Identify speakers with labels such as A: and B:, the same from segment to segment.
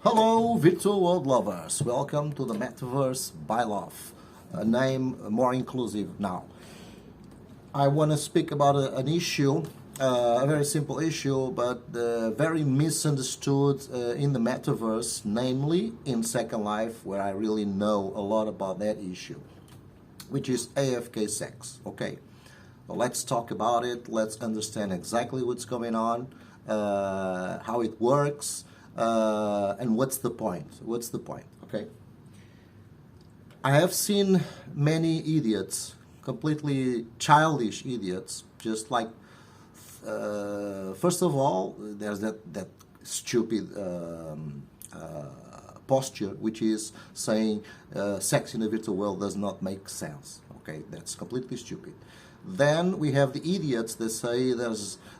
A: Hello, virtual world lovers. Welcome to the Metaverse by Loff, a name more inclusive now. I want to speak about an issue, a very simple issue, but very misunderstood in the Metaverse, namely in Second Life, where I really know a lot about that issue, which is AFK sex. Okay, well, let's talk about it. Let's understand exactly what's going on, how it works. And what's the point? What's the point? Okay. I have seen many idiots, completely childish idiots, just like, first of all, there's that stupid posture, which is saying sex in the virtual world does not make sense. Okay, that's completely stupid. Then we have the idiots that say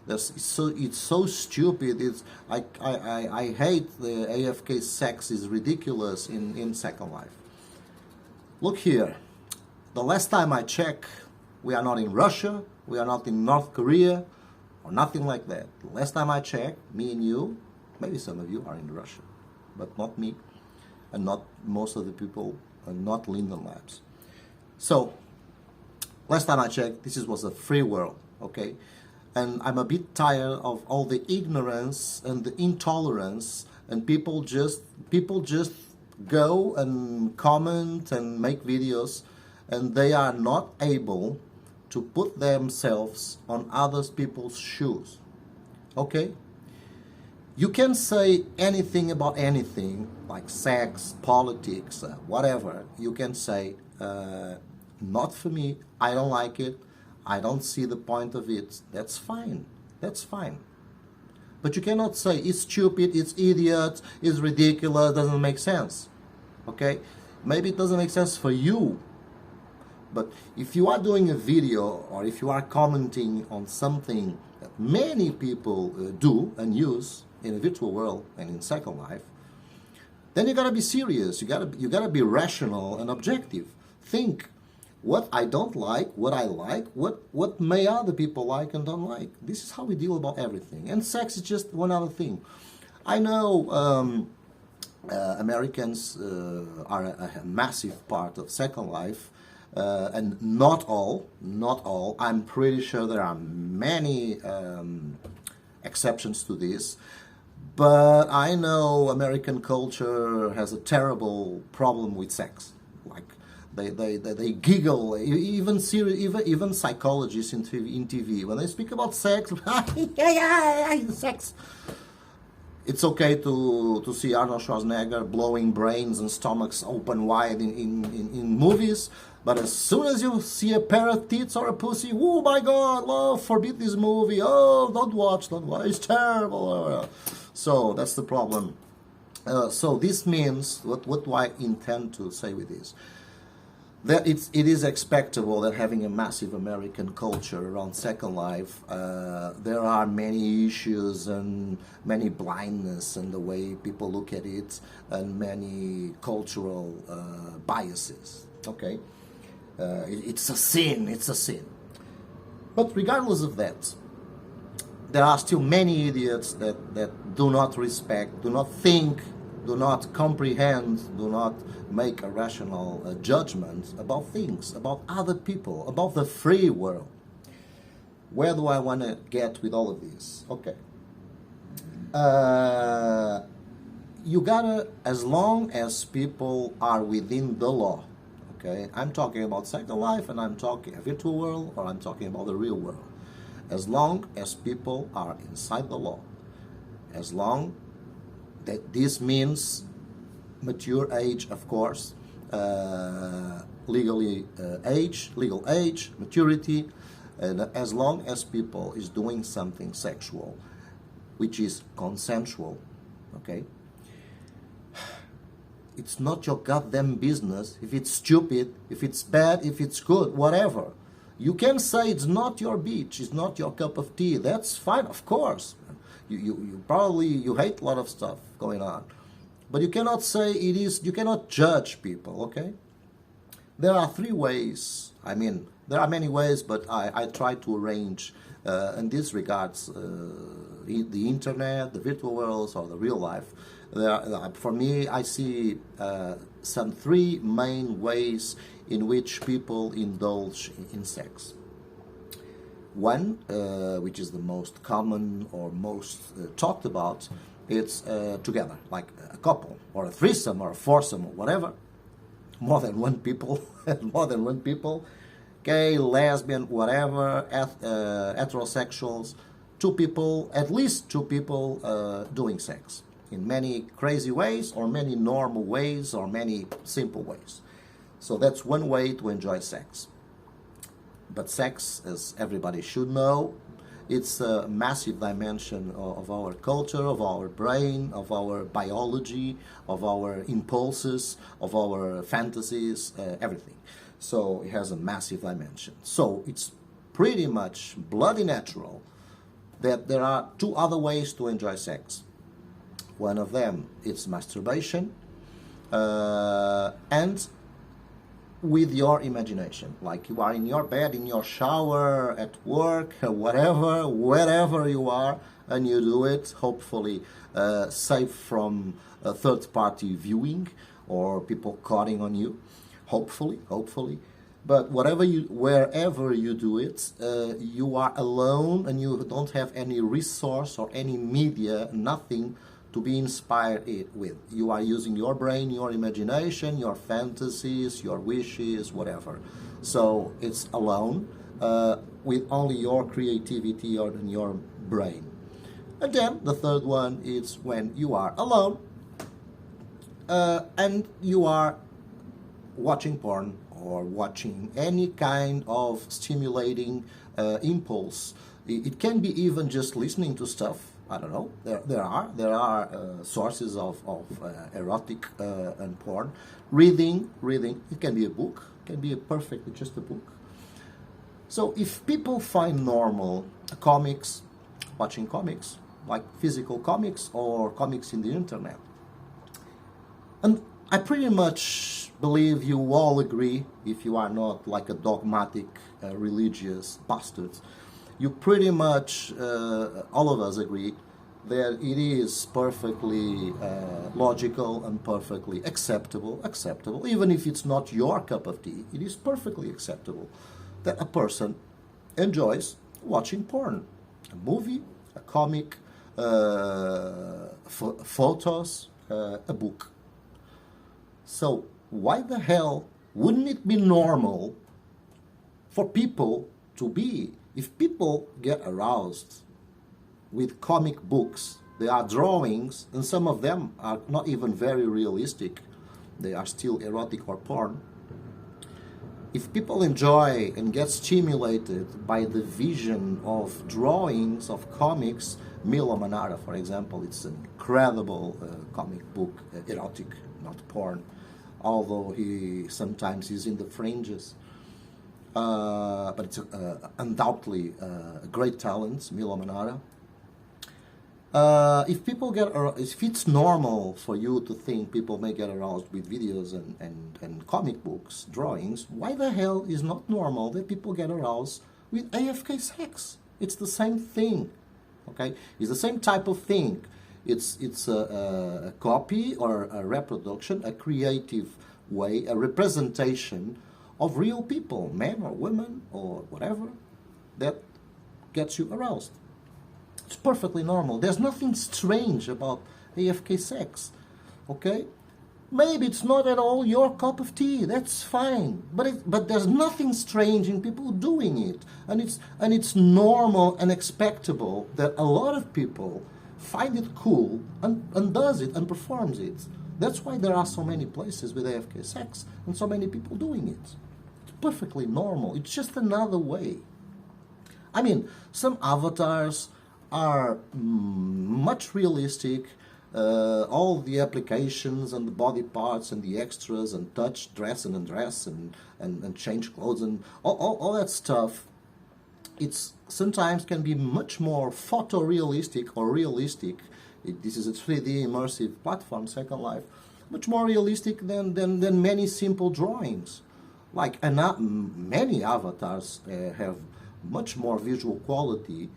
A: it's so stupid. I hate the AFK sex is ridiculous in Second Life. Look here, the last time I checked, we are not in Russia, we are not in North Korea, or nothing like that. The last time I checked, me and you, maybe some of you are in Russia, but not me, and not most of the people, and not Linden Labs. So, last time I checked, this was a free world, okay? And I'm a bit tired of all the ignorance and the intolerance, and people just go and comment and make videos, and they are not able to put themselves on other people's shoes, okay? You can say anything about anything, like sex, politics, whatever. You can say, not for me, I don't like it, I don't see the point of it. That's fine, that's fine. But you cannot say it's stupid, it's idiot, it's ridiculous, doesn't make sense. Okay? Maybe it doesn't make sense for you. But if you are doing a video or if you are commenting on something that many people do and use in a virtual world and in Second Life, then you gotta be serious, you gotta be rational and objective. Think what I don't like, what I like, what may other people like and don't like. This is how we deal about everything. And sex is just one other thing. I know Americans are a massive part of Second Life, and not all. I'm pretty sure there are many exceptions to this. But I know American culture has a terrible problem with sex. Like, they giggle, even psychologists in TV, when they speak about sex, sex. It's okay to see Arnold Schwarzenegger blowing brains and stomachs open wide in movies, but as soon as you see a pair of tits or a pussy, oh my God, love, forbid this movie, oh, don't watch, it's terrible. So that's the problem. So this means, what do I intend to say with this? That it is expectable that having a massive American culture around Second Life, there are many issues and many blindness in the way people look at it, and many cultural biases. Okay, it's a sin. But regardless of that, there are still many idiots that do not respect, do not think, do not comprehend, do not make a rational judgment about things, about other people, about the free world. Where do I want to get with all of this? Okay. You gotta, as long as people are within the law, okay? I'm talking about Second Life, and I'm talking a virtual world, or I'm talking about the real world. As long as people are inside the law, as long that this means mature age, of course, legal age, maturity, and as long as people is doing something sexual, which is consensual, okay? It's not your goddamn business if it's stupid, if it's bad, if it's good, whatever. You can say it's not your beach, it's not your cup of tea. That's fine, of course. You probably hate a lot of stuff going on, but you cannot say it is. You cannot judge people. Okay. There are three ways. I mean, there are many ways, but I try to arrange in this regards, the internet, the virtual worlds, or the real life. For me, I see some three main ways in which people indulge in sex. One, which is the most common or most talked about, it's together, like a couple, or a threesome, or a foursome, or whatever. More than one people, more than one people, gay, lesbian, whatever, heterosexuals, two people, at least two people doing sex in many crazy ways, or many normal ways, or many simple ways. So that's one way to enjoy sex. But sex, as everybody should know, it's a massive dimension of our culture, of our brain, of our biology, of our impulses, of our fantasies, everything. So it has a massive dimension. So it's pretty much bloody natural that there are two other ways to enjoy sex. One of them is masturbation, and with your imagination, like you are in your bed, in your shower, at work, whatever, wherever you are, and you do it, hopefully safe from third-party viewing or people cutting on you, hopefully. But wherever you do it, you are alone and you don't have any resource or any media, nothing to be inspired with. You are using your brain, your imagination, your fantasies, your wishes, whatever. So it's alone with only your creativity or in your brain. And then the third one is when you are alone and you are watching porn or watching any kind of stimulating impulse. It can be even just listening to stuff. I don't know. There are sources of erotic and porn. Reading. It can be a book. It can be perfectly just a book. So if people find normal comics, watching comics, like physical comics or comics in the internet, and I pretty much believe you all agree, if you are not like a dogmatic religious bastards, you pretty much, all of us agree, that it is perfectly logical and perfectly acceptable, even if it's not your cup of tea, it is perfectly acceptable that a person enjoys watching porn, a movie, a comic, photos, a book. So why the hell wouldn't it be normal for people to be, if people get aroused with comic books, they are drawings, and some of them are not even very realistic, they are still erotic or porn. If people enjoy and get stimulated by the vision of drawings of comics, Milo Manara, for example, it's an incredible comic book, erotic, not porn, although he sometimes is in the fringes. But it's undoubtedly a great talent, Milo Manara. If it's normal for you to think people may get aroused with videos and comic books, drawings, why the hell is not normal that people get aroused with AFK sex? It's the same thing, okay? It's the same type of thing. It's a copy or a reproduction, a creative way, a representation of real people, men or women or whatever, that gets you aroused. It's perfectly normal. There's nothing strange about AFK sex, okay? Maybe it's not at all your cup of tea. That's fine, but there's nothing strange in people doing it, and it's normal and expectable that a lot of people find it cool and does it and performs it. That's why there are so many places with AFK sex and so many people doing it. It's perfectly normal. It's just another way. I mean, some avatars are much realistic. All the applications and the body parts and the extras and touch, dress and undress and change clothes and all that stuff, it's sometimes can be much more photorealistic or realistic. This is a 3D immersive platform, Second Life, much more realistic than many simple drawings. Like many avatars have much more visual quality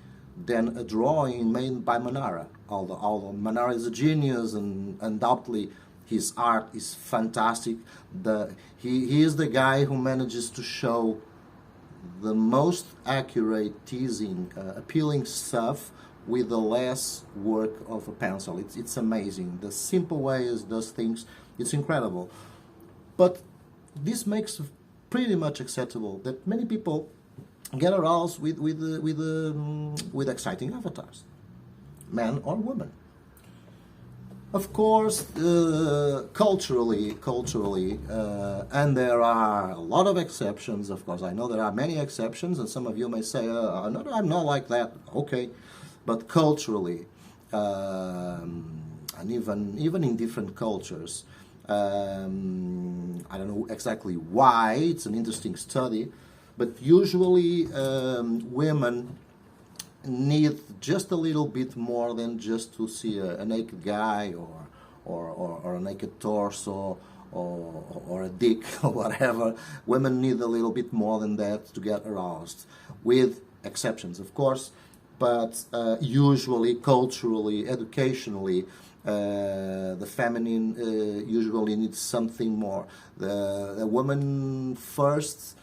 A: than a drawing made by Manara. Although Manara is a genius, and undoubtedly his art is fantastic. He is the guy who manages to show the most accurate, teasing, appealing stuff with the less work of a pencil. It's amazing. The simple way he does things, it's incredible. But this makes pretty much acceptable that many people get aroused with exciting avatars, man or woman. Of course, culturally, and there are a lot of exceptions. Of course, I know there are many exceptions, and some of you may say, "No, I'm not like that." Okay, but culturally, and even in different cultures, I don't know exactly why. It's an interesting study, but usually women need just a little bit more than just to see a naked guy or a naked torso or a dick or whatever. Women need a little bit more than that to get aroused, with exceptions, of course. But usually, culturally, educationally, the feminine usually needs something more. The woman first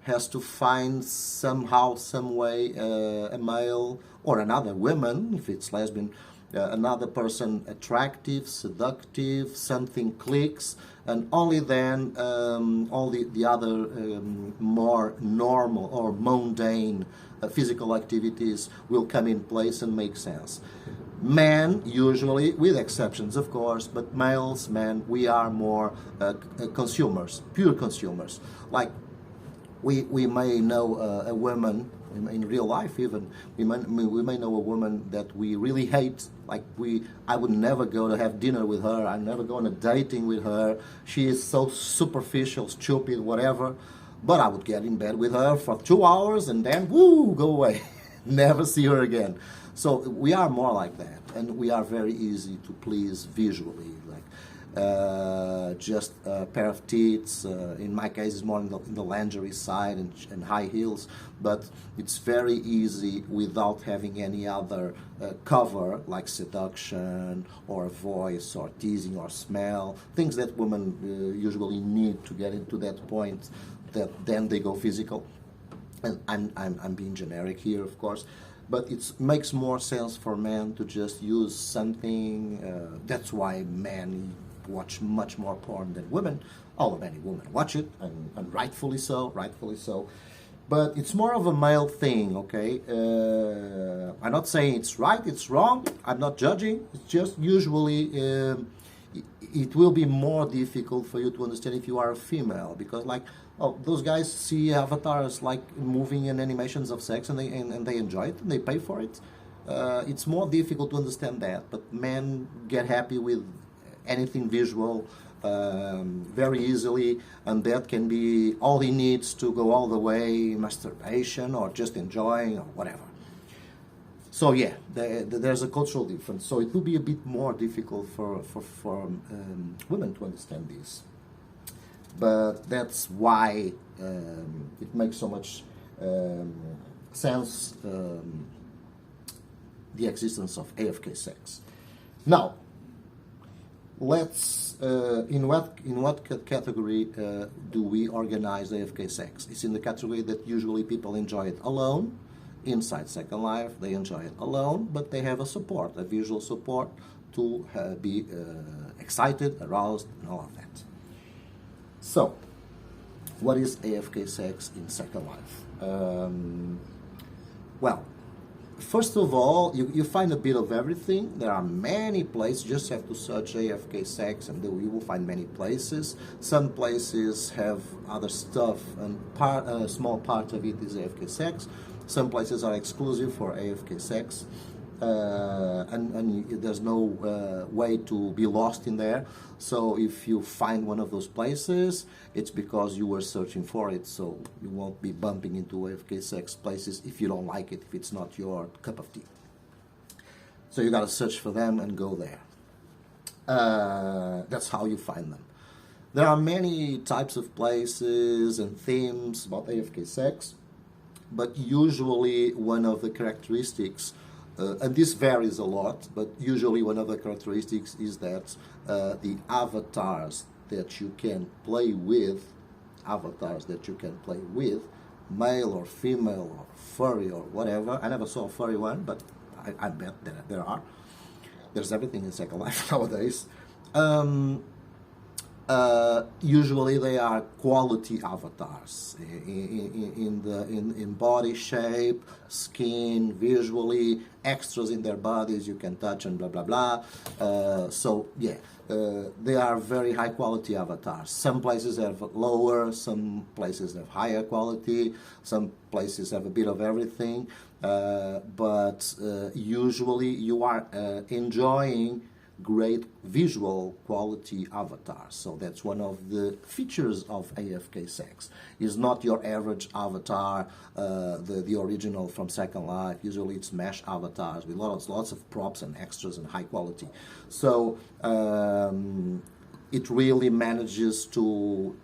A: has to find somehow, some way, a male or another woman, if it's lesbian, another person attractive, seductive, something clicks, and only then all the other more normal or mundane physical activities will come in place and make sense. Men, usually, with exceptions of course, but men, we are more consumers, pure consumers. Like, we may know a woman in real life, even we may know a woman that we really hate. Like, I would never go to have dinner with her. I never go on a dating with her. She is so superficial, stupid, whatever. But I would get in bed with her for 2 hours and then woo, go away, never see her again. So we are more like that, and we are very easy to please visually. Like, just a pair of tits. In my case, it's more in the lingerie side and high heels, but it's very easy without having any other cover, like seduction or voice or teasing or smell, things that women usually need to get into that point, that then they go physical. And I'm being generic here, of course, but it makes more sense for men to just use something. That's why men watch much more porn than women. Although many women watch it, and rightfully so. But it's more of a male thing, okay? I'm not saying it's right, it's wrong. I'm not judging. It's just usually it will be more difficult for you to understand if you are a female, because like, those guys see avatars like moving and animations of sex, and they enjoy it and they pay for it. It's more difficult to understand that, but men get happy with anything visual very easily, and that can be all he needs to go all the way, masturbation or just enjoying or whatever. So yeah, there's a cultural difference. So it will be a bit more difficult for women to understand this. But that's why it makes so much sense, the existence of AFK sex. Now, let's in what category do we organize AFK sex? It's in the category that usually people enjoy it alone. Inside Second Life, they enjoy it alone, but they have a support, a visual support to be excited, aroused, and all of that. So, what is AFK sex in Second Life? Well, first of all, you find a bit of everything. There are many places. You just have to search AFK sex and you will find many places. Some places have other stuff, and a small part of it is AFK sex. Some places are exclusive for AFK sex. And there's no way to be lost in there. So if you find one of those places, it's because you were searching for it. So you won't be bumping into AFK sex places if you don't like it, if it's not your cup of tea. So you gotta search for them and go there. That's how you find them. There are many types of places and themes about AFK sex. but usually one of the characteristics, and this varies a lot, but usually one of the characteristics is that the avatars that you can play with, male or female or furry or whatever. I never saw a furry one, but I bet that there are. There's everything in Second Life nowadays. Usually they are quality avatars in body shape, skin, visually, extras in their bodies you can touch and blah blah blah. So yeah, they are very high quality avatars. Some places have lower, some places have higher quality, some places have a bit of everything, but usually you are enjoying great visual quality avatars. So that's one of the features of AFK sex. Is not your average avatar, the original from Second Life. Usually it's mesh avatars with lots of props and extras and high quality. So it really manages to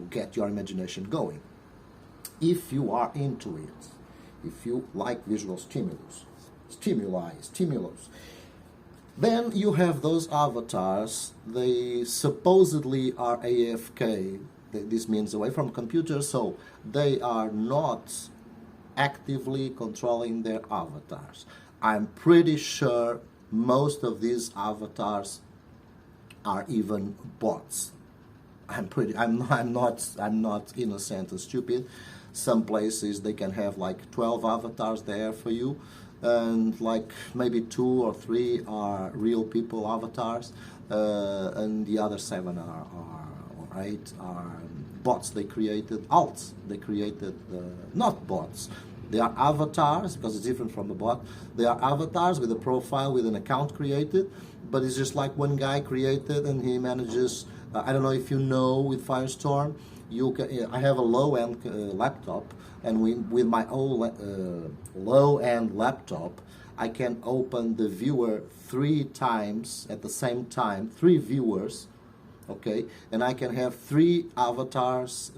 A: get your imagination going. If you are into it, if you like visual stimulus, then you have those avatars. They supposedly are AFK. This means away from computers, so they are not actively controlling their avatars. I'm pretty sure most of these avatars are even bots. I'm not innocent and stupid. Some places they can have like 12 avatars there for you, and like maybe 2 or 3 are real people avatars, and the other 7 or 8 are bots. They created alts. They created not bots. They are avatars, because it's different from a bot. They are avatars with a profile, with an account created, but it's just like one guy created and he manages. I don't know if you know, with Firestorm, you can. I have a low-end laptop, and with my old low-end laptop, I can open the viewer 3 times at the same time, 3 viewers, okay? And I can have 3 avatars,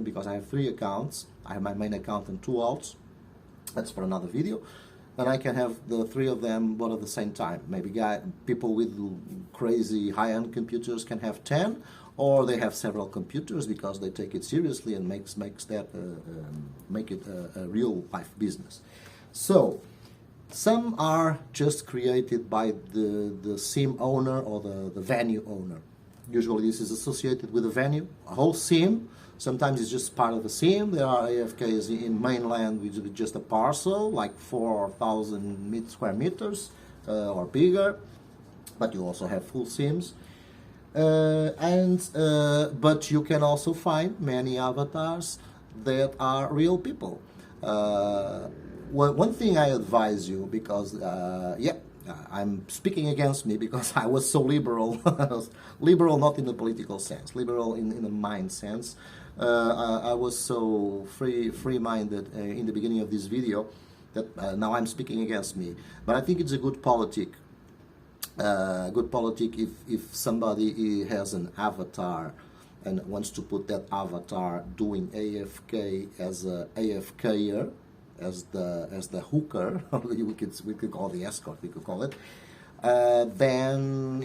A: because I have 3 accounts. I have my main account and 2 alts. That's for another video. And I can have the 3 of them both at the same time. Maybe people with crazy high-end computers can have 10, or they have several computers because they take it seriously and make it a real life business. So some are just created by the sim owner or the venue owner. Usually this is associated with a venue, a whole sim. Sometimes it's just part of the sim. There are AFKs in mainland with just a parcel, like 4,000 square meters or bigger, but you also have full sims. But you can also find many avatars that are real people. One thing I advise you, because I'm speaking against me because I was so liberal, liberal not in the political sense, liberal in the mind sense. I was so free-minded in the beginning of this video that now I'm speaking against me. But I think it's a good politic. If somebody has an avatar and wants to put that avatar doing AFK as a AFKer, as the hooker, we could call the escort, we could call it. Then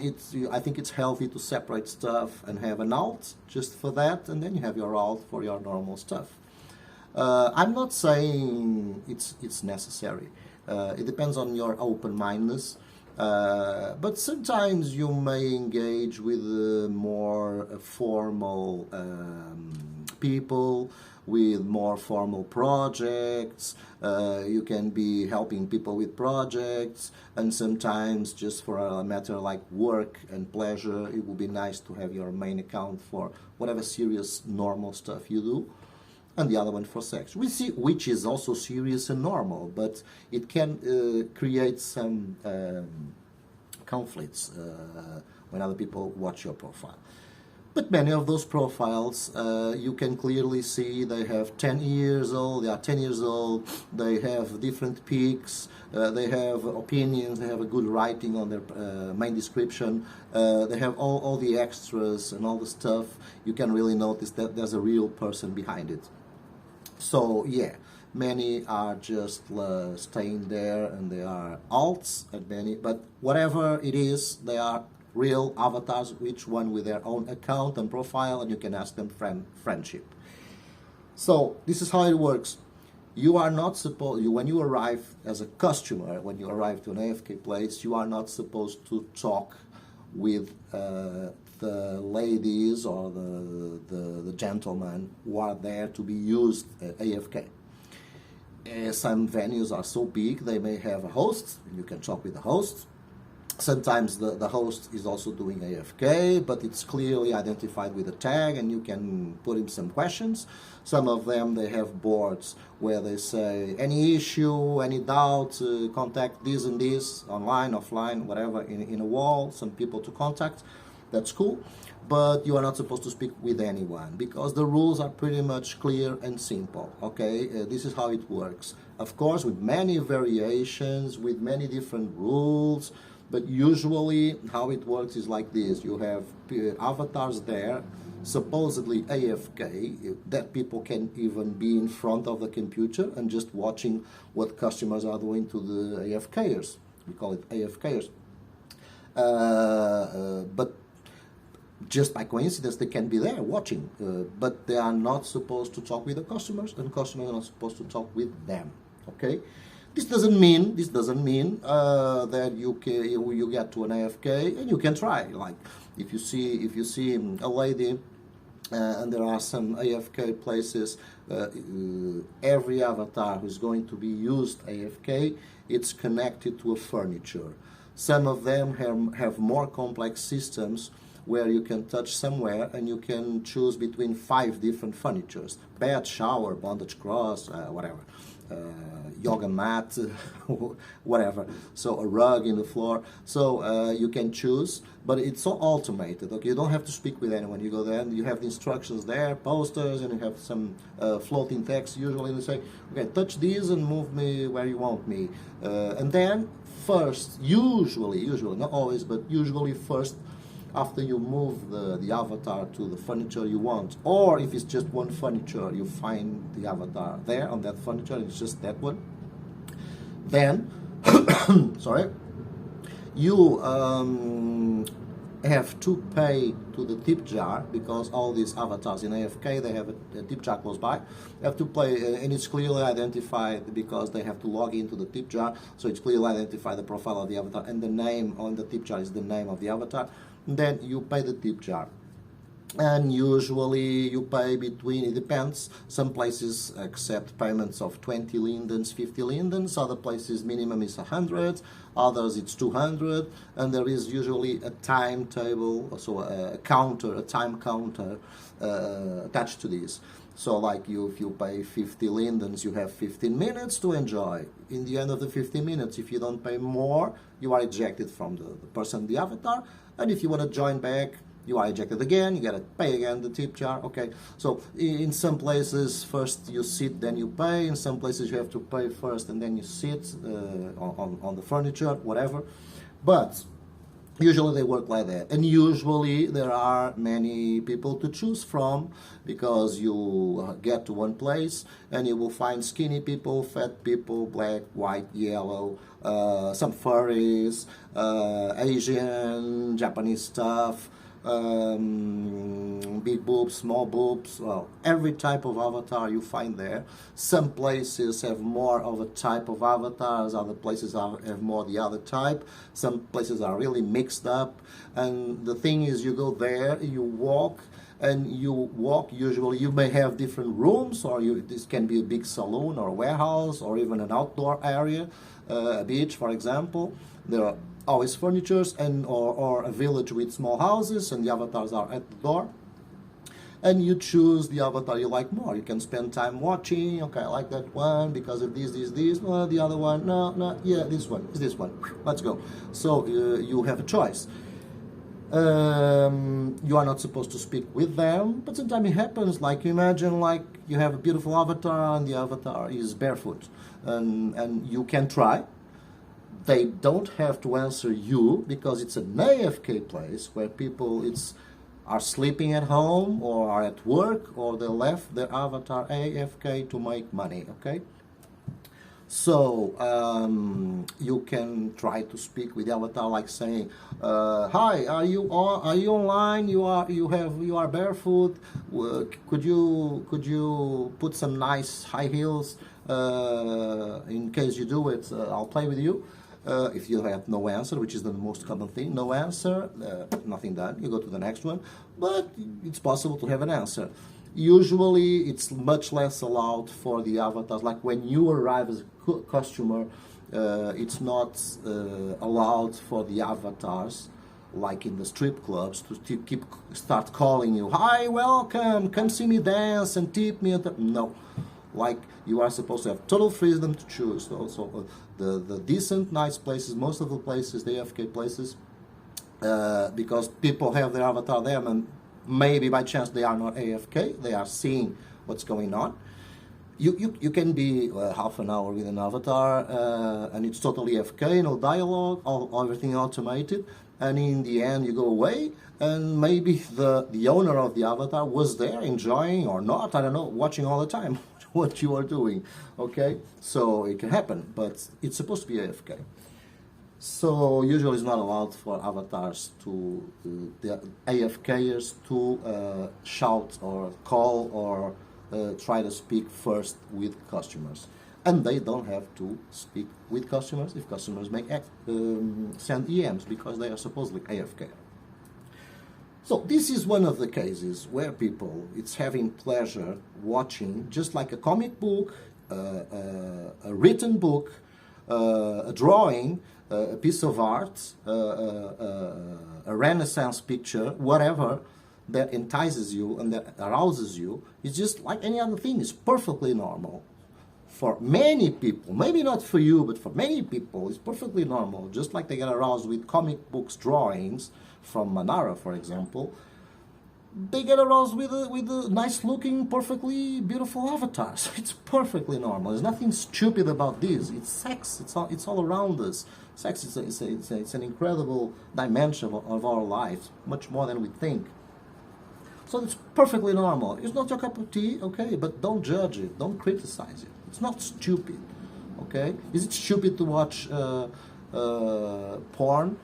A: I think it's healthy to separate stuff and have an alt just for that, and then you have your alt for your normal stuff. I'm not saying it's necessary. It depends on your open-mindedness. But sometimes you may engage with more formal people, with more formal projects. You can be helping people with projects, and sometimes just for a matter like work and pleasure, it would be nice to have your main account for whatever serious normal stuff you do, and the other one for sex. We see which is also serious and normal, but it can create some conflicts when other people watch your profile. But many of those profiles, you can clearly see they have 10 years old, they are 10 years old, they have different peaks, they have opinions, they have a good writing on their main description, they have all the extras and all the stuff. You can really notice that there's a real person behind it. So yeah, Many are just staying there and they are alts, and many, but whatever it is, they are real avatars, each one with their own account and profile, and you can ask them friendship. So this is how it works. You are not supposed, when you arrive as a customer, when you arrive to an AFK place, you are not supposed to talk with the ladies or the gentlemen who are there to be used AFK. Some venues are so big, they may have a host, you can talk with the host. Sometimes the host is also doing AFK, but it's clearly identified with a tag and you can put in some questions. Some of them, they have boards where they say, any issue, any doubt, contact this and this, online, offline, whatever, in a wall, some people to contact. That's cool, but you are not supposed to speak with anyone because the rules are pretty much clear and simple, okay? This is how it works. Of course, with many variations, with many different rules, but usually how it works is like this. You have avatars there, supposedly AFK, that people can even be in front of the computer and just watching what customers are doing to the AFKers. We call it AFKers. But just by coincidence, they can be there watching, but they are not supposed to talk with the customers, and customers are not supposed to talk with them, okay? This doesn't mean that you get to an AFK and you can try. Like if you see a lady and there are some AFK places, every avatar who's going to be used AFK, it's connected to a furniture. Some of them have more complex systems where you can touch somewhere and you can choose between 5 different furnitures: bed, shower, bondage cross, whatever. Yoga mat, whatever. So a rug in the floor. So you can choose, but it's so automated. Okay, you don't have to speak with anyone. You go there and you have the instructions there, posters, and you have some floating text. Usually they say, okay, touch this and move me where you want me. And then first, usually, not always, but usually first, after you move the avatar to the furniture you want, or if it's just one furniture, you find the avatar there on that furniture, it's just that one, then sorry, you have to pay to the tip jar, because all these avatars in AFK, they have a tip jar close by. You have to pay, and it's clearly identified because they have to log into the tip jar, so it's clearly identified the profile of the avatar, and the name on the tip jar is the name of the avatar. Then you pay the tip jar, and usually you pay between, it depends, some places accept payments of 20 lindens, 50 lindens, other places minimum is 100, others it's 200, and there is usually a timetable, so a time counter attached to this. So like if you pay 50 lindens, you have 15 minutes to enjoy. In the end of the 15 minutes, if you don't pay more, you are ejected from the person, the avatar. And if you want to join back, you are ejected again, you gotta pay again the tip jar, okay? So in some places, first you sit, then you pay. In some places you have to pay first and then you sit on the furniture, whatever. But usually they work like that. And usually there are many people to choose from, because you get to one place and you will find skinny people, fat people, black, white, yellow, some furries, Asian, Japanese stuff, big boobs, small boobs, well, every type of avatar you find there. Some places have more of a type of avatars, other places have more the other type. Some places are really mixed up, and the thing is, you go there, you walk, usually you may have different rooms, or this can be a big saloon or a warehouse or even an outdoor area, a beach, for example. There are always furnitures or a village with small houses, and the avatars are at the door. And you choose the avatar you like more. You can spend time watching. Okay, I like that one because of this. Well, the other one, no, yeah, this one. Let's go. So you have a choice. You are not supposed to speak with them, but sometimes it happens. Like, you imagine, like, you have a beautiful avatar and the avatar is barefoot, and you can try. They don't have to answer you because it's an AFK place where people are sleeping at home or are at work, or they left their avatar AFK to make money, okay? So you can try to speak with the avatar, like saying, "Hi, are you online? You are barefoot. Could you put some nice high heels? In case you do it, I'll play with you." If you have no answer, which is the most common thing, no answer, nothing done, you go to the next one. But it's possible to have an answer. Usually, it's much less allowed for the avatars. Like when you arrive as a customer, it's not allowed for the avatars, like in the strip clubs, to start calling you, "Hi, welcome, come see me dance and tip me." No, like you are supposed to have total freedom to choose. So the decent, nice places, most of the places, the AFK places, because people have their avatar there, and maybe by chance they are not AFK, they are seeing what's going on. You can be half an hour with an avatar, and it's totally AFK, no dialogue, everything automated, and in the end you go away, and maybe the owner of the avatar was there enjoying or not, I don't know, watching all the time what you are doing, okay? So it can happen, but it's supposed to be AFK. So usually it's not allowed for avatars the AFKers to shout or call or try to speak first with customers. And they don't have to speak with customers if customers send EMs, because they are supposedly AFK. So this is one of the cases where people, it's having pleasure watching, just like a comic book, a written book, a drawing, a piece of art, a Renaissance picture, whatever that entices you and that arouses you. It's just like any other thing. It's perfectly normal. For many people, maybe not for you, but for many people, it's perfectly normal. Just like they get aroused with comic books drawings from Manara, for example, they get aroused with a nice-looking, perfectly beautiful avatars. It's perfectly normal. There's nothing stupid about this. It's sex. It's all around us. Sex it's an incredible dimension of our lives, much more than we think. So it's perfectly normal. It's not your cup of tea, okay? But don't judge it. Don't criticize it. It's not stupid, okay? Is it stupid to watch porn?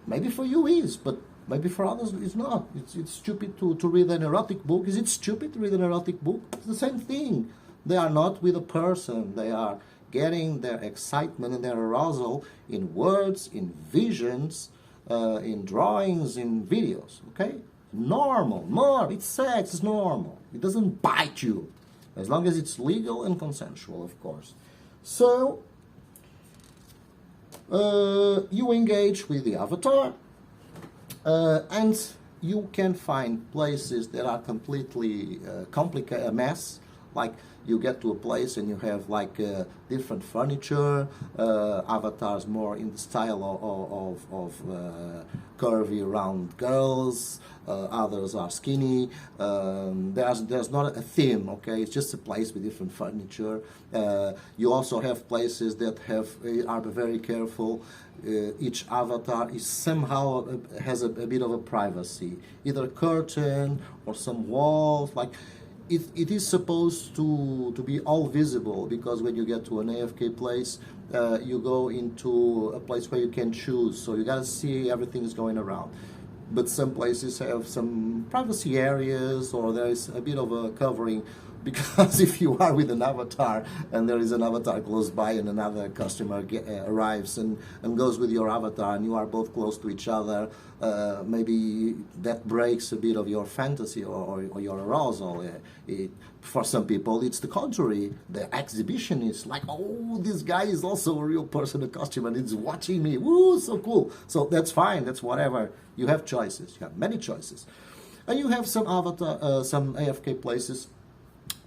A: Maybe for you is, but maybe for others it's not. It's stupid to read an erotic book. Is it stupid to read an erotic book? It's the same thing. They are not with a person. They are getting their excitement and their arousal in words, in visions, in drawings, in videos, okay? Normal. It's sex. It's normal. It doesn't bite you. As long as it's legal and consensual, of course. So, you engage with the avatar, and you can find places that are completely complicated, a mess. Like you get to a place and you have like different furniture, avatars more in the style of curvy round girls, others are skinny. There's not a theme, okay? It's just a place with different furniture. You also have places that are very careful. Each avatar is somehow has a bit of a privacy, either a curtain or some walls. Like it is supposed to be all visible, because when you get to an AFK place, you go into a place where you can choose, so you gotta see everything is going around. But some places have some privacy areas, or there is a bit of a covering, because if you are with an avatar and there is an avatar close by and another customer arrives and goes with your avatar and you are both close to each other, maybe that breaks a bit of your fantasy or your arousal. For some people, it's the contrary. The exhibition is like, oh, this guy is also a real person, a customer, and it's watching me. Woo, so cool. So that's fine. That's whatever. You have choices. You have many choices. And you have some some AFK places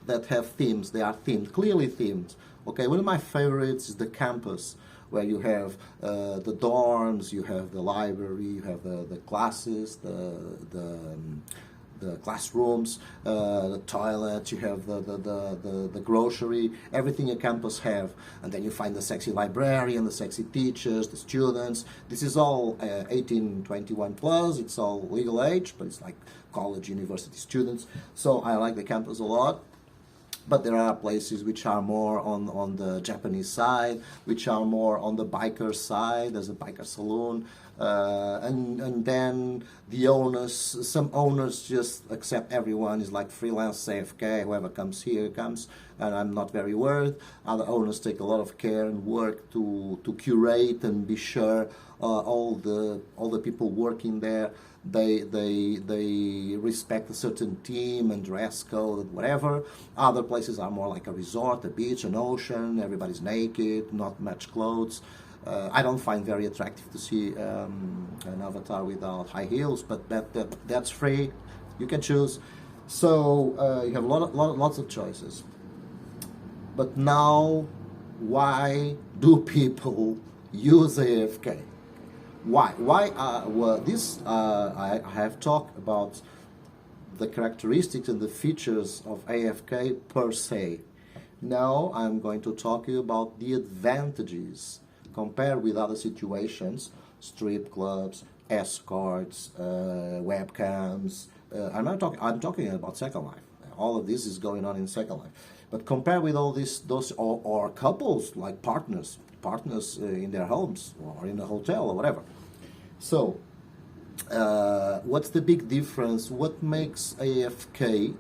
A: that have themes. They are themed, clearly themed. Okay, one of my favorites is the campus, where you have the dorms, you have the library, you have the classes, the classrooms, the toilet, you have the grocery, everything a campus have. And then you find the sexy librarian, the sexy teachers, the students. This is all 18, 21 plus, it's all legal age, but it's like college, university students. So I like the campus a lot. But there are places which are more on the Japanese side, which are more on the biker side. There's a biker saloon, and then the owners, some owners just accept everyone is like freelance AFK. Whoever comes here comes, and I'm not very worried. Other owners take a lot of care and work to curate and be sure all the people working there. They respect a certain team and dress code and whatever. Other places are more like a resort, a beach, an ocean. Everybody's naked, not much clothes. I don't find very attractive to see an avatar without high heels, but that's free. You can choose. So you have lots of choices. But now, why do people use AFK? Why? Well, I have talked about the characteristics and the features of AFK per se. Now I'm going to talk to you about the advantages compared with other situations, strip clubs, escorts, webcams. I'm talking about Second Life. All of this is going on in Second Life. But compared with all this, or couples like partners in their homes or in a hotel or whatever. So, what's the big difference? What makes AFK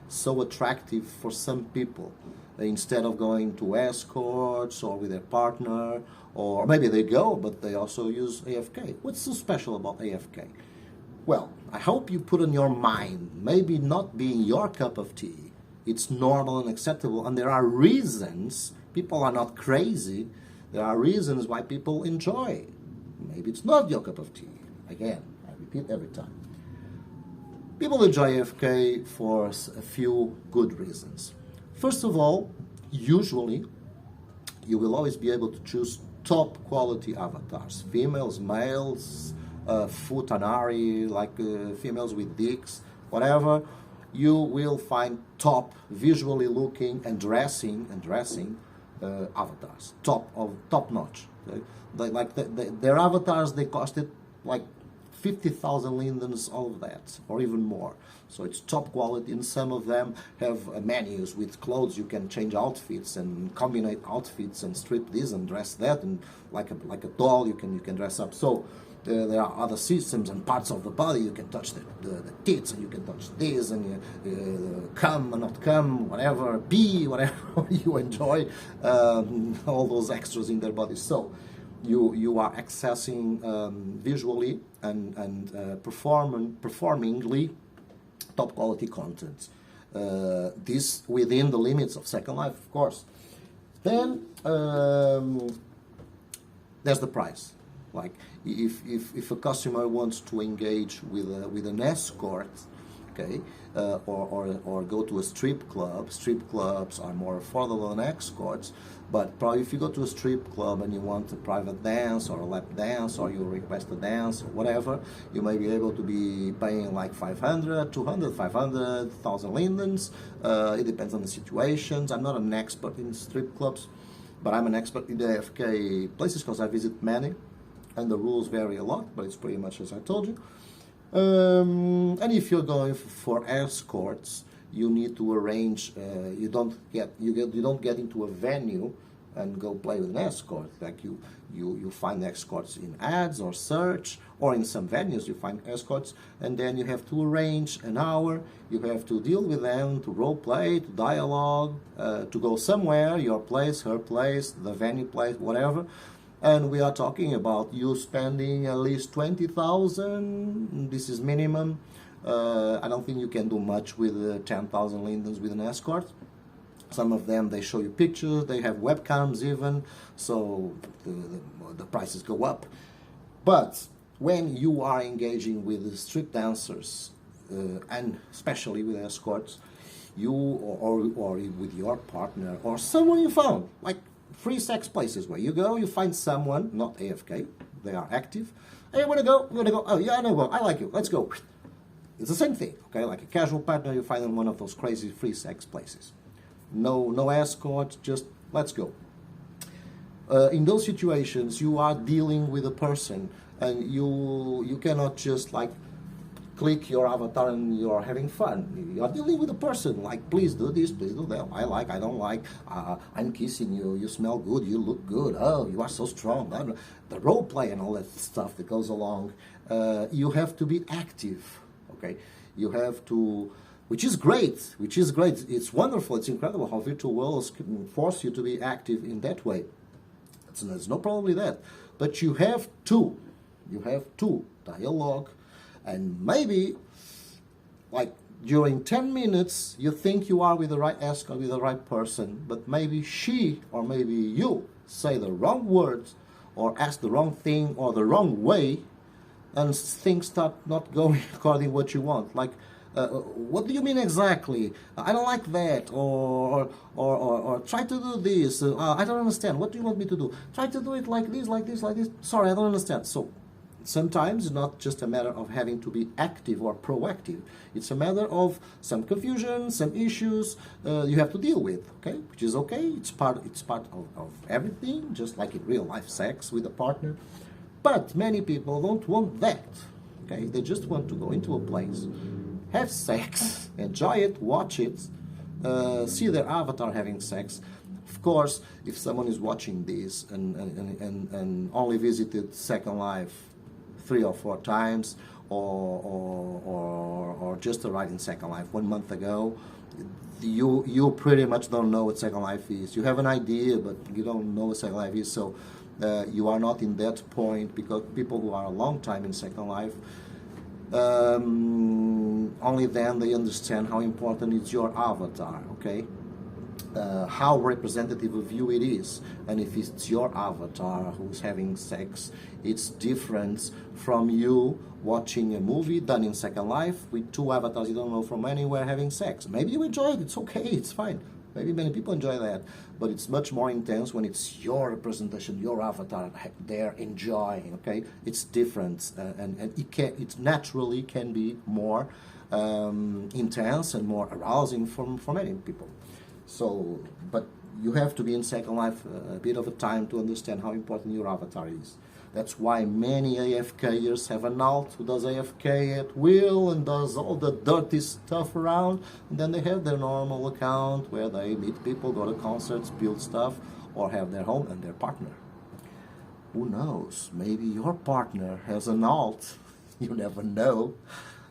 A: so attractive for some people? Instead of going to escorts or with their partner, or maybe they go, but they also use AFK. What's so special about AFK? Well, I hope you put in your mind, maybe not being your cup of tea, it's normal and acceptable, and there are reasons. People are not crazy. There are reasons why people enjoy. Maybe it's not your cup of tea. Again, I repeat every time. People enjoy AFK for a few good reasons. First of all, usually, you will always be able to choose top quality avatars. Females, males, futanari, like females with dicks, whatever. You will find top, visually looking and dressing avatars, top notch. Okay? Their avatars, they costed like 50,000 lindens, all of that, or even more. So it's top quality, and some of them have menus with clothes. You can change outfits and combine outfits and strip this and dress that, and like a doll, you can dress up. So there are other systems and parts of the body. You can touch the tits, and you can touch this, and come and not come, whatever, pee, whatever you enjoy, all those extras in their bodies. So you are accessing visually and performingly top quality content. This within the limits of Second Life, of course. Then there's the price. Like if a customer wants to engage with an escort, okay, or go to a strip club. Strip clubs are more affordable than escorts, but probably if you go to a strip club and you want a private dance or a lap dance, or you request a dance or whatever, you may be able to be paying like 500, 200, 500, 1,000 lindens. It depends on the situations. I'm not an expert in strip clubs, but I'm an expert in the AFK places because I visit many, and the rules vary a lot, but it's pretty much as I told you. And if you're going for escorts, you need to arrange. You don't get into a venue and go play with an escort. Like you find escorts in ads or search, or in some venues you find escorts, and then you have to arrange an hour. You have to deal with them, to role play, to dialogue, to go somewhere, your place, her place, the venue place, whatever. And we are talking about you spending at least 20,000. This is minimum. I don't think you can do much with 10,000 lindens with an escort. Some of them, they show you pictures. They have webcams even, so the prices go up. But when you are engaging with strip dancers, and especially with escorts, you or with your partner or someone you found, like free sex places where you go, you find someone, not AFK, they are active. Hey, you wanna go? Oh yeah, I know. Well, I like you. Let's go. It's the same thing, okay? Like a casual partner, you find in one of those crazy free sex places. No escort, just let's go. In those situations, you are dealing with a person, and you cannot just like click your avatar and you're having fun. You're dealing with a person, like, please do this, please do that. I like, I don't like, I'm kissing you, you smell good, you look good, oh, you are so strong. The role play and all that stuff that goes along. You have to be active, okay? You have to, which is great, It's wonderful, it's incredible how virtual worlds can force you to be active in that way. There's no problem with that. But you have to dialogue, and maybe, like, during 10 minutes, you think you are with the right escort, with the right person, but maybe she or maybe you say the wrong words or ask the wrong thing or the wrong way, and things start not going according to what you want. Like, what do you mean exactly? I don't like that, or try to do this. I don't understand. What do you want me to do? Try to do it like this, like this, like this. Sorry, I don't understand. So sometimes it's not just a matter of having to be active or proactive. It's a matter of some confusion, some issues you have to deal with, okay? Which is okay. It's part of everything, just like in real life sex with a partner. But many people don't want that, okay? They just want to go into a place, have sex, enjoy it, watch it, see their avatar having sex. Of course, if someone is watching this and only visited Second Life 3 or 4 times, or just arrived in Second Life 1 month ago, you pretty much don't know what Second Life is. You have an idea, but you don't know what Second Life is. So you are not in that point, because people who are a long time in Second Life, only then they understand how important is your avatar, okay? How representative of you it is. And if it's your avatar who's having sex, it's different from you watching a movie done in Second Life with 2 avatars you don't know from anywhere having sex. Maybe you enjoy it, it's okay, it's fine. Maybe many people enjoy that, but it's much more intense when it's your representation, your avatar there enjoying, okay? It's different, and it naturally can be more intense and more arousing for many people. So, but you have to be in Second Life a bit of a time to understand how important your avatar is. That's why many AFKers have an alt who does AFK at will and does all the dirty stuff around, and then they have their normal account where they meet people, go to concerts, build stuff, or have their home and their partner. Who knows? Maybe your partner has an alt. You never know.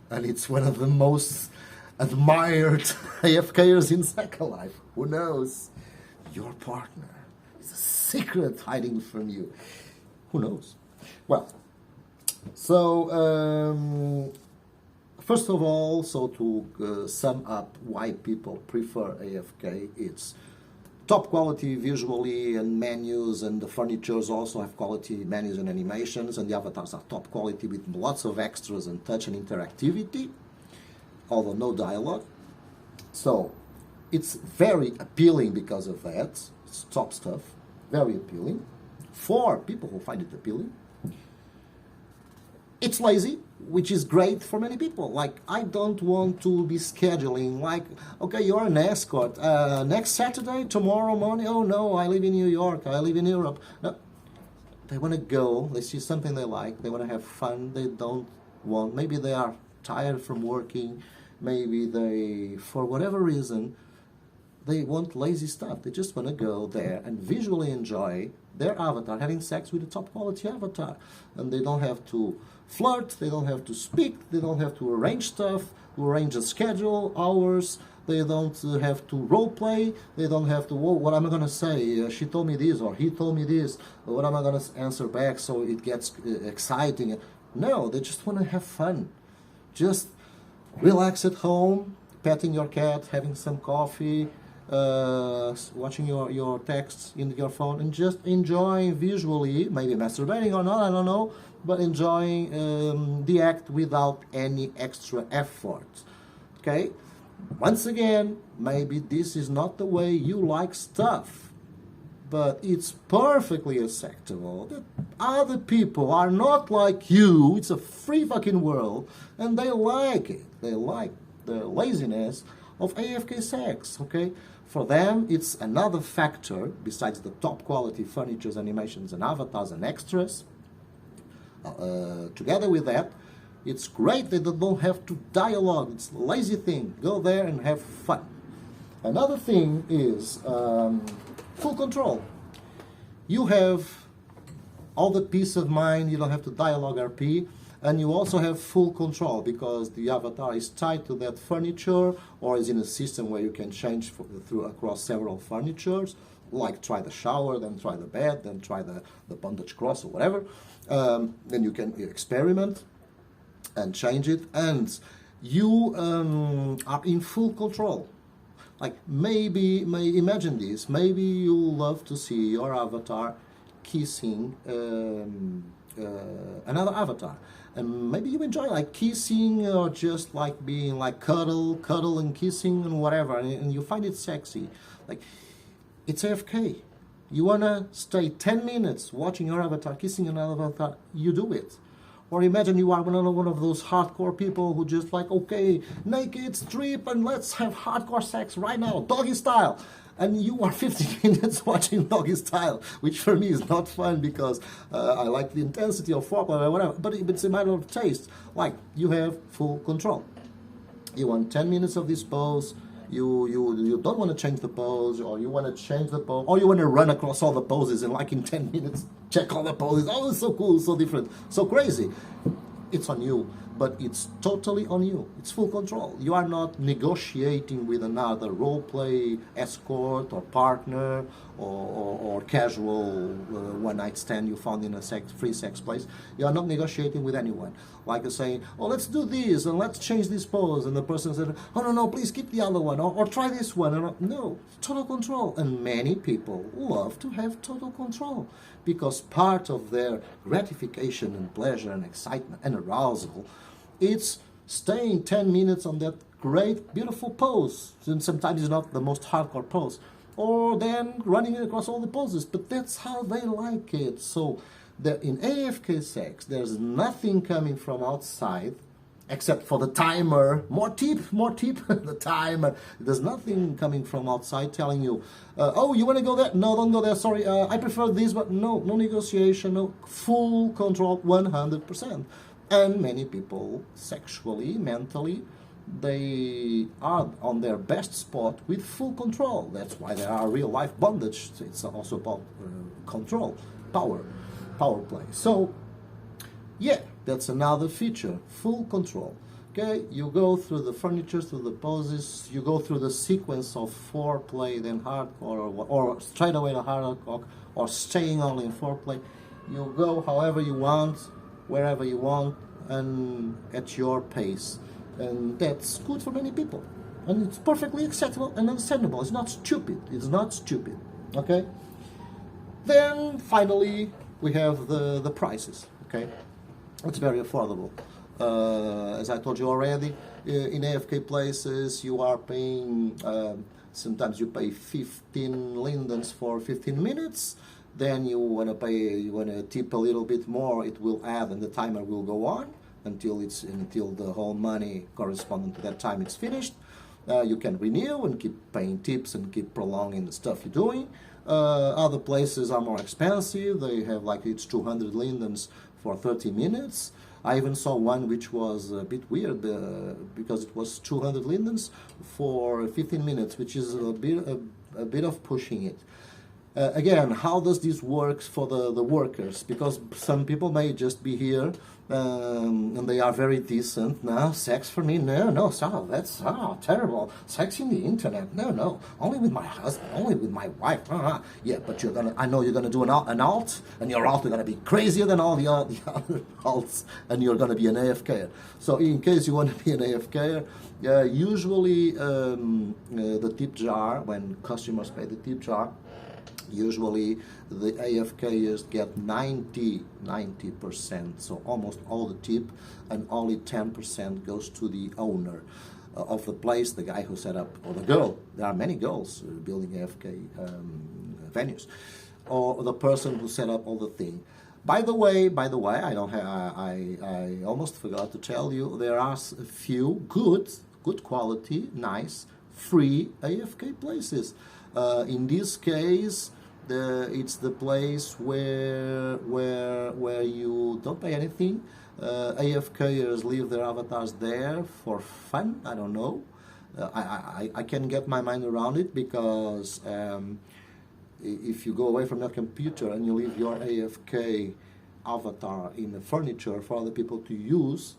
A: And it's one of the most admired AFKers in Second Life. Who knows? Your partner is a secret hiding from you. Who knows? Well, so first of all, so to sum up why people prefer AFK, it's top quality visually, and menus, and the furnitures also have quality menus and animations, and the avatars are top quality with lots of extras and touch and interactivity, although no dialogue. So it's very appealing because of that. It's top stuff, very appealing for people who find it appealing. It's lazy, which is great for many people. Like, I don't want to be scheduling, like, okay, you're an escort, next Saturday, tomorrow morning, oh no, I live in New York, I live in Europe. No, they want to go, they see something they like, they want to have fun, they don't want, maybe they are tired from working, maybe they, for whatever reason, they want lazy stuff. They just want to go there and visually enjoy their avatar having sex with a top quality avatar. And they don't have to flirt, they don't have to speak, they don't have to arrange stuff, to arrange a schedule, hours, they don't have to role play, they don't have to, whoa, what am I going to say? She told me this, or he told me this, what am I going to answer back so it gets exciting? No, they just want to have fun. Just relax at home, petting your cat, having some coffee, watching your texts in your phone, and just enjoying visually, maybe masturbating or not, I don't know, but enjoying the act without any extra effort. Okay? Once again, maybe this is not the way you like stuff, but it's perfectly acceptable that other people are not like you. It's a free fucking world, and they like it. They like the laziness of AFK sex, okay? For them, it's another factor, besides the top quality furnitures, animations, and avatars and extras. Together with that, It's great that they don't have to dialogue. It's a lazy thing. Go there and have fun. Another thing is full control. You have all the peace of mind. You don't have to dialogue RP. And you also have full control because the avatar is tied to that furniture or is in a system where you can change across several furnitures, like try the shower, then try the bed, then try the bondage cross or whatever. Then you can experiment and change it. And you are in full control. Like imagine this, maybe you love to see your avatar kissing another avatar. And maybe you enjoy like kissing or just like being like cuddle and kissing and whatever, and you find it sexy. Like, it's AFK. You wanna stay 10 minutes watching your avatar kissing another avatar, you do it. Or imagine you are one of those hardcore people who just like, okay, naked, strip, and let's have hardcore sex right now, doggy style. And you are 15 minutes watching doggy style, which for me is not fun because I like the intensity of foreplay or whatever, but it's a matter of taste. Like, you have full control. You want 10 minutes of this pose, you don't want to change the pose, or you want to change the pose, or you want to run across all the poses and like in 10 minutes check all the poses. Oh, it's so cool, so different, so crazy. It's on you, but it's totally on you. It's full control. You are not negotiating with another roleplay escort or partner or casual one-night stand you found in a free sex place. You are not negotiating with anyone. Like saying, oh, let's do this and let's change this pose. And the person said, oh, no, please keep the other one or try this one. No, total control. And many people love to have total control because part of their gratification and pleasure and excitement and arousal, it's staying 10 minutes on that great, beautiful pose. And sometimes it's not the most hardcore pose. Or then running across all the poses. But that's how they like it. So in AFK sex, there's nothing coming from outside except for the timer. More tip, the timer. There's nothing coming from outside telling you, oh, you want to go there? No, don't go there, sorry, I prefer this, but no negotiation, no, full control, 100%. And many people, sexually, mentally, they are on their best spot with full control. That's why there are real-life bondage. It's also about control, power play. So, yeah, that's another feature, full control. Okay, you go through the furniture, through the poses, you go through the sequence of foreplay, then hardcore, or straight away to hardcore, or staying only in foreplay. You go however you want, wherever you want, and at your pace. And that's good for many people. And it's perfectly acceptable and understandable. It's not stupid. It's not stupid. Okay? Then, finally, we have the prices. Okay? It's very affordable. As I told you already, in AFK places, you are paying, sometimes you pay 15 lindens for 15 minutes. Then you want to tip a little bit more, it will add and the timer will go on until the whole money corresponding to that time is finished. You can renew and keep paying tips and keep prolonging the stuff you're doing. Other places are more expensive. They have like it's 200 lindens for 30 minutes. I even saw one which was a bit weird because it was 200 lindens for 15 minutes, which is a bit of pushing it. Again, how does this work for the workers? Because some people may just be here and they are very decent. No, sex for me, no, so that's terrible. Sex in the internet, no, only with my husband, only with my wife. Yeah, but I know you're gonna do an alt, and your alt is gonna be crazier than all the other alts, and you're gonna be an AFK. So in case you want to be an AFK, usually the tip jar, when customers pay the tip jar, usually the AFKers get 90%, so almost all the tip, and only 10% goes to the owner of the place, the guy who set up, or the girl. There are many girls building AFK venues, or the person who set up all the thing. By the way, I almost forgot to tell you, there are a few good quality, nice, free AFK places. In this case, it's the place where you don't pay anything. AFKers leave their avatars there for fun. I don't know. I can get my mind around it because if you go away from your computer and you leave your AFK avatar in the furniture for other people to use,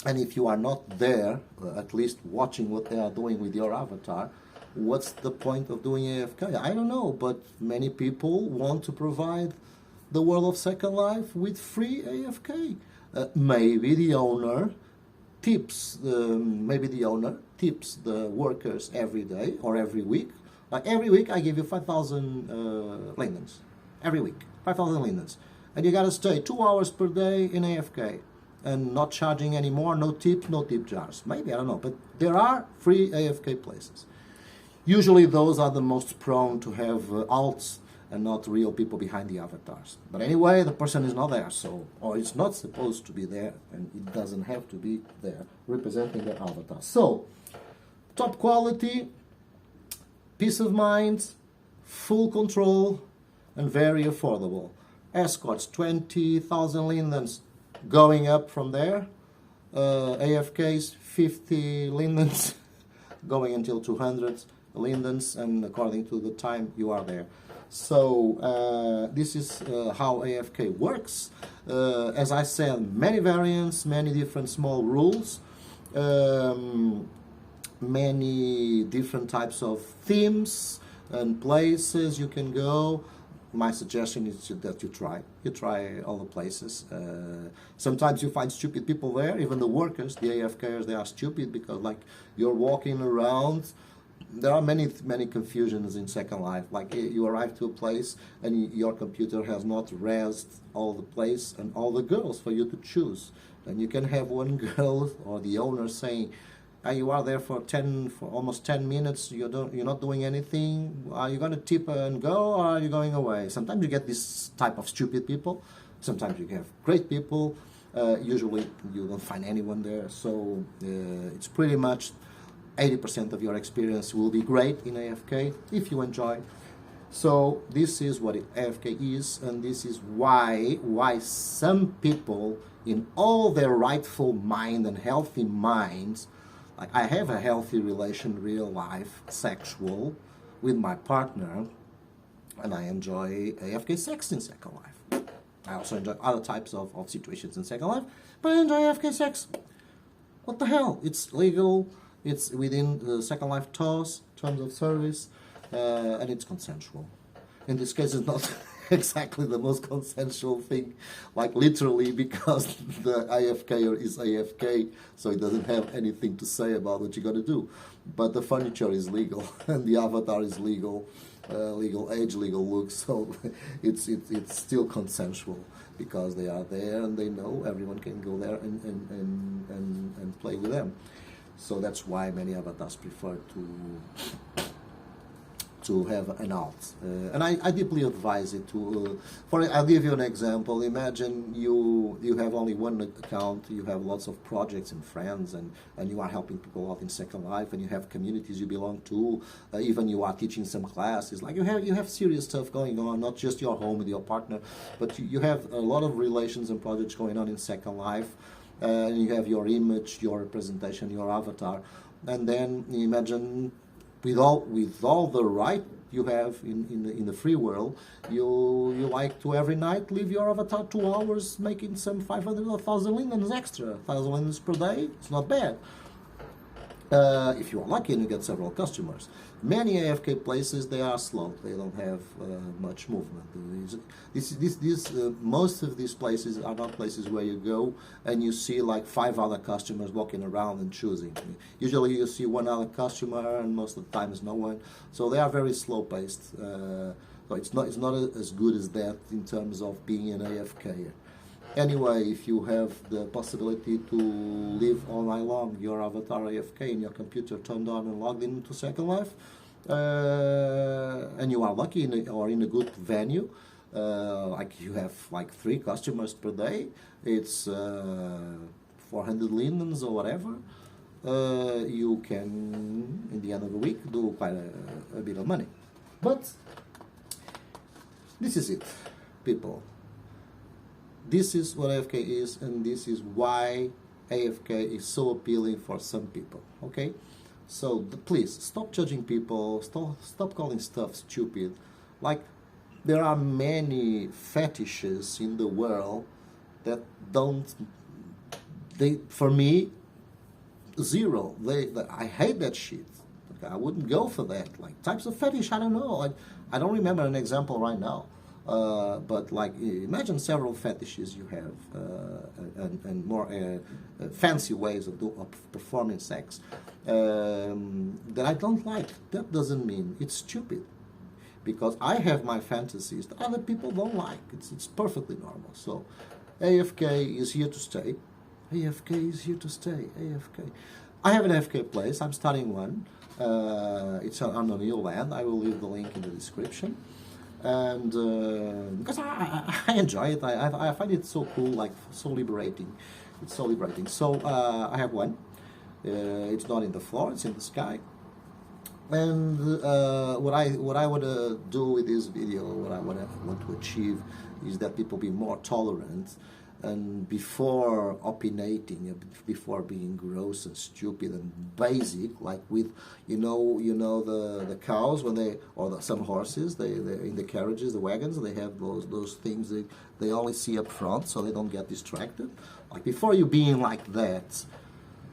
A: and if you are not there, at least watching what they are doing with your avatar, what's the point of doing AFK? I don't know, but many people want to provide the world of Second Life with free AFK. Maybe the owner tips the workers every day or every week. Like every week I give you 5,000 lindens. Every week, 5,000 lindens. And you gotta stay 2 hours per day in AFK. And not charging anymore, no tip jars. Maybe, I don't know. But there are free AFK places. Usually those are the most prone to have alts and not real people behind the avatars. But anyway, the person is not there, so, or it's not supposed to be there, and it doesn't have to be there representing their avatar. So, top quality, peace of mind, full control, and very affordable. Escorts, 20,000 lindens, going up from there. AFKs, 50 lindens, going until 200 lindens, and according to the time you are there. So this is how AFK works. As I said, many variants, many different small rules, many different types of themes and places you can go. My suggestion is that you try all the places. Sometimes you find stupid people there, even the workers, the AFKers, they are stupid because like you're walking around. There are many confusions in Second Life. Like you arrive to a place and your computer has not raised all the place and all the girls for you to choose. And you can have one girl or the owner saying, you are there for almost 10 minutes, you're not doing anything, are you going to tip and go, or are you going away? Sometimes you get this type of stupid people, sometimes you have great people, usually you don't find anyone there, so it's pretty much 80% of your experience will be great in AFK, if you enjoy. So this is what AFK is, and this is why some people in all their rightful mind and healthy minds, like I have a healthy relation, real life, sexual, with my partner, and I enjoy AFK sex in Second Life. I also enjoy other types of situations in Second Life, but I enjoy AFK sex. What the hell? It's legal, it's within the Second Life TOS, Terms of Service, and it's consensual. In this case, it's not exactly the most consensual thing, like literally, because the AFK is AFK, so it doesn't have anything to say about what you're going to do. But the furniture is legal, and the avatar is legal, legal age, legal look, so it's still consensual, because they are there and they know everyone can go there and play with them. So that's why many avatars prefer to have an alt, and I deeply advise it to. I'll give you an example. Imagine you have only one account, you have lots of projects and friends, and you are helping people out in Second Life, and you have communities you belong to. Even you are teaching some classes. Like you have serious stuff going on, not just your home with your partner, but you have a lot of relations and projects going on in Second Life. And you have your image, your representation, your avatar, and then imagine. With all the right you have in the free world, you like to every night leave your avatar 2 hours making some 500 or 1,000 lindens extra. 1,000 lindens per day, it's not bad. If you are lucky and you get several customers. Many AFK places, they are slow. They don't have much movement. Most of these places are not places where you go and you see like 5 other customers walking around and choosing. Usually you see one other customer, and most of the time is no one. So they are very slow paced. So it's not as good as that in terms of being an AFK. Anyway, if you have the possibility to live all night long your avatar AFK and your computer turned on and logged into Second Life, and you are lucky or in a good venue, like you have like 3 customers per day, it's 400 lindens or whatever, you can, in the end of the week, do quite a bit of money. But this is it, people. This is what AFK is, and this is why AFK is so appealing for some people, okay? So please, stop judging people, stop calling stuff stupid. Like, there are many fetishes in the world that don't, for me, zero. I hate that shit. Okay, I wouldn't go for that. Like, types of fetish, I don't know. Like, I don't remember an example right now. But like, imagine several fetishes you have, and more fancy ways of performing sex that I don't like. That doesn't mean it's stupid, because I have my fantasies that other people don't like. It's perfectly normal. So AFK is here to stay. AFK is here to stay. AFK. I have an AFK place. I'm starting one. It's on a new land. I will leave the link in the description. And because I enjoy it, I find it so cool, like so liberating. It's so liberating. So I have one. It's not in the floor; it's in the sky. And what I want to do with this video, what I want to achieve, is that people be more tolerant. And before opinating, before being gross and stupid and basic, like with you know the cows when they, or some horses, they in the carriages, the wagons, they have those things they only see up front so they don't get distracted. Like, before you being like that,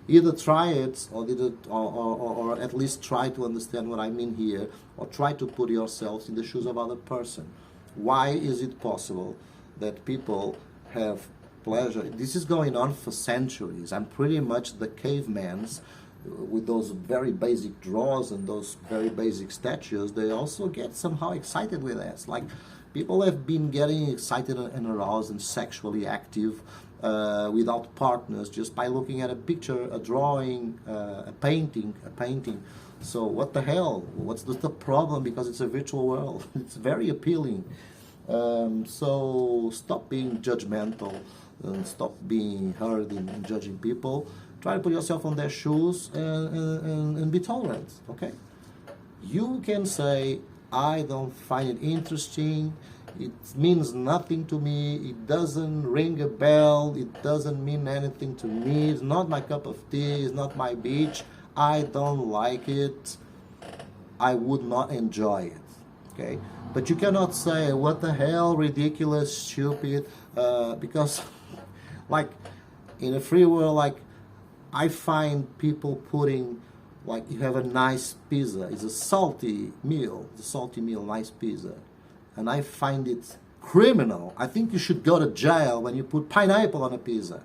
A: either try it or at least try to understand what I mean here, or try to put yourselves in the shoes of other person. Why is it possible that people have pleasure? This is going on for centuries. I'm pretty much the cavemans with those very basic drawers and those very basic statues. They also get somehow excited with us. Like, people have been getting excited and aroused and sexually active without partners, just by looking at a picture, a drawing, a painting. So what the hell? What's the problem? Because it's a virtual world. It's very appealing. So stop being judgmental and stop being hard in judging people. Try to put yourself on their shoes and be tolerant, okay? You can say, I don't find it interesting, it means nothing to me, it doesn't ring a bell, it doesn't mean anything to me, it's not my cup of tea, it's not my beach, I don't like it, I would not enjoy it, okay? But you cannot say, what the hell, ridiculous, stupid, because, like, in a free world, like, I find people putting, like, you have a nice pizza, it's a salty meal, nice pizza, and I find it criminal. I think you should go to jail when you put pineapple on a pizza,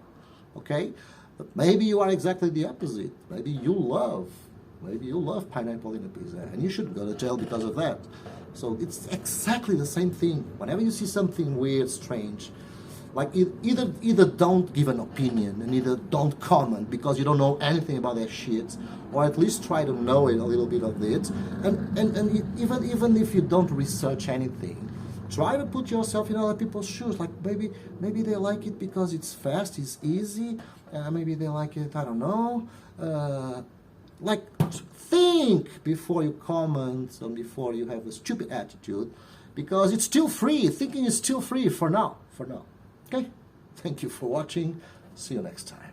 A: okay? But maybe you are exactly the opposite. Maybe you love pineapple in a pizza, and you should go to jail because of that. So it's exactly the same thing. Whenever you see something weird, strange, like, either don't give an opinion and either don't comment because you don't know anything about that shit, or at least try to know it, a little bit of it. And even if you don't research anything, try to put yourself in other people's shoes. Like, maybe they like it because it's fast, it's easy. Maybe they like it, I don't know. Like, think before you comment and before you have a stupid attitude, because it's still free. Thinking is still free for now. Okay? Thank you for watching. See you next time.